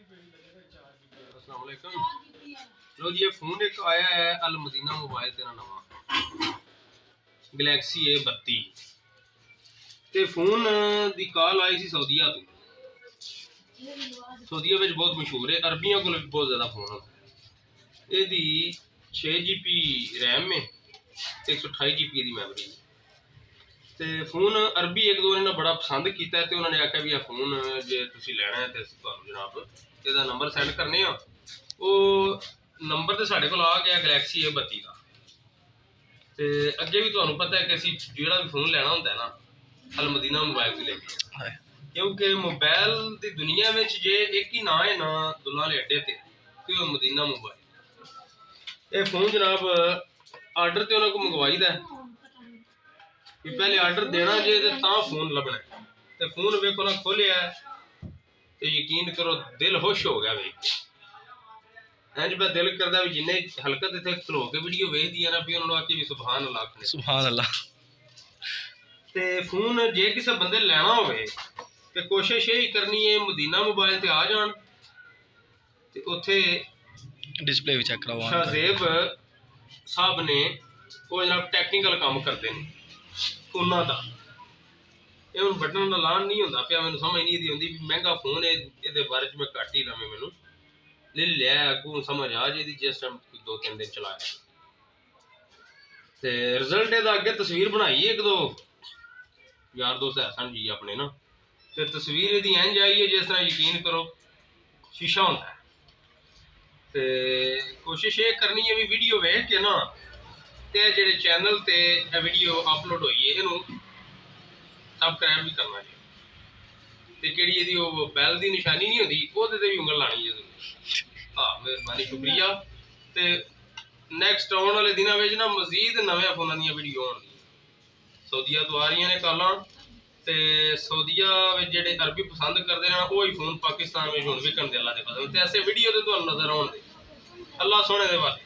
अस्सलाम वालेकुम। लो जी, ये फ़ोन एक आया है अल मदीना मोबाइल तेरा नवा गैलेक्सी A32 ते फ़ोन दी कॉल आई सी सऊदीया तो। सऊदीया में बहुत मशहूर है, अरबियों को बहुत ज़्यादा फ़ोन होता है। ये 6 GB रैम में 128 GB की मैमरी ते फ़ोन अरबी एक दो ने बड़ा पसंद किया तो उन्होंने आख्या भी फ़ोन जे तुसीं लैना है तो जनाब ਇਹਦਾ नंबर सेंड करने वो नंबर तो साढ़े को आ गया गैलेक्सी A32 का। तो अगे भी तुहानू पता है कि असीं जिहड़ा भी फोन लेना होंदा है ना अल मदीना मोबाइल तो लेके, क्योंकि मोबाइल की दुनिया में जे एक ही ना है ना दुल्ला ले अड्डे ते वो मदीना मोबाइल। ये फोन जनाब आर्डर तो उन्होंने को मंगवाई दा कि पहले आर्डर देना जे तो फोन लभना है। तो फोन वेखो ना खोलिया तो यकीन करो दिल खुश हो गया वेख इंज मैं दिल करता भी जिन्ने हलकत इतने खलो के वीडियो वेख दी ना भी उन्होंने आखी भी सुभान अल्लाह आखने सुभान अल्लाह। ते फोन जे किसी बंदे लेना होवे ते कोशिश यही करनी है मदीना मोबाइल ते आ जान ते उत्थे डिस्प्ले भी चेक करवा शाहजेब साहब ने वो जनाब टेक्निकल काम करते हैं फोना का। ये हुण बटन का लान नहीं होंदा पिया, मैनूं समझ नहीं आती भी महंगा फोन है ये बारे में घट ही लवें मैनूं ले लिया अगू समझ आ जाए जिस टाइम 2-3 दिन चलाया ते रिजल्ट एदा अगे तस्वीर बनाई एक दो यार दोस्त है सन जी अपने ना ते तस्वीर एदी इंज आई है जिस तरह यकीन करो शीशा होंदा है। ते कोशिश ये करनी है भी वीडियो वेख के ना ते जेडे चैनल ते वीडियो अपलोड हुई है इनू सबसक्राइब भी करना चाहिए ते केड़ी एदी वो बैल दी निशानी नहीं होंदी ओहदे ते भी उंगल लानी है जरूर। हाँ मेहरबानी शुक्रिया। ते नैक्सट आने वाले दिनों में ना मजीद नवे फोन दी वीडियो आनी सऊदीया तो आ रही ने कॉलां ते सऊदीया जेडे अरबी पसंद करते हैं वही फोन पाकिस्तान में हुण विकन दे अल्लाह दे फजल ते ऐसे वीडियो तो तुहानूं नजर आउणगे अल्लाह सोहणे दे वाले।